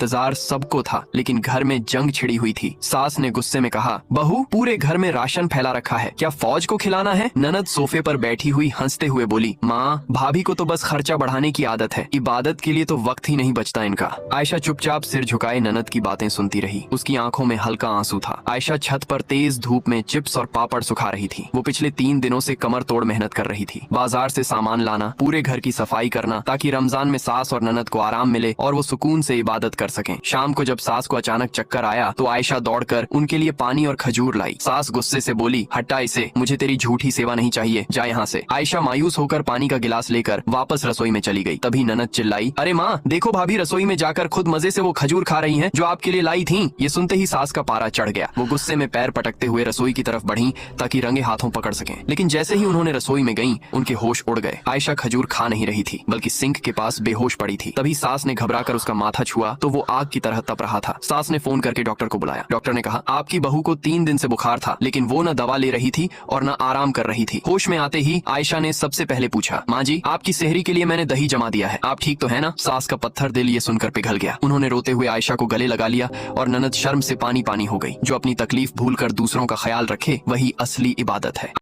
इंतजार सबको था, लेकिन घर में जंग छिड़ी हुई थी। सास ने गुस्से में कहा, बहू पूरे घर में राशन फैला रखा है, क्या फौज को खिलाना है? ननद सोफे पर बैठी हुई हंसते हुए बोली, माँ भाभी को तो बस खर्चा बढ़ाने की आदत है, इबादत के लिए तो वक्त ही नहीं बचता इनका। आयशा चुपचाप सिर झुकाए ननद की बातें सुनती रही। उसकी आंखों में हल्का आंसू था। आयशा छत पर तेज धूप में चिप्स और पापड़ सुखा रही थी। वो पिछले 3 दिनों से कमर तोड़ मेहनत कर रही थी। बाजार से सामान लाना, पूरे घर की सफाई करना, ताकि रमजान में सास और ननद को आराम मिले और वो सुकून से इबादत कर सकें। शाम को जब सास को अचानक चक्कर आया तो आयशा दौड़कर उनके लिए पानी और खजूर लाई। सास गुस्से से बोली, हटा इसे, मुझे तेरी झूठी सेवा नहीं चाहिए, जा यहाँ से। आयशा मायूस होकर पानी का गिलास लेकर वापस रसोई में चली गई। तभी ननद चिल्लाई, अरे माँ देखो, भाभी रसोई में जाकर खुद मजे से वो खजूर खा रही हैं जो आपके लिए लाई थी। ये सुनते ही सास का पारा चढ़ गया। वो गुस्से में पैर पटकते हुए रसोई की तरफ बढ़ी ताकि रंगे हाथों पकड़ सकें, लेकिन जैसे ही उन्होंने रसोई में गईं, उनके होश उड़ गए। आयशा खजूर खा नहीं रही थी, बल्कि सिंक के पास बेहोश पड़ी थी। तभी सास ने घबराकर उसका माथा छुआ तो वो आग की तरह तप रहा था। सास ने फोन करके डॉक्टर को बुलाया। डॉक्टर ने कहा, आपकी बहू को 3 दिन से बुखार था, लेकिन वो न दवा ले रही थी और न आराम कर रही थी। होश में आते ही आयशा ने सबसे पहले पूछा, माँ जी आपकी सेहरी के लिए मैंने दही जमा दिया है, आप ठीक तो है ना? सास का पत्थर दिल ये सुनकर पिघल गया। उन्होंने रोते हुए आयशा को गले लगा लिया और ननद शर्म से पानी पानी हो गई। जो अपनी तकलीफ भूलकर दूसरों का ख्याल रखे वही असली इबादत है।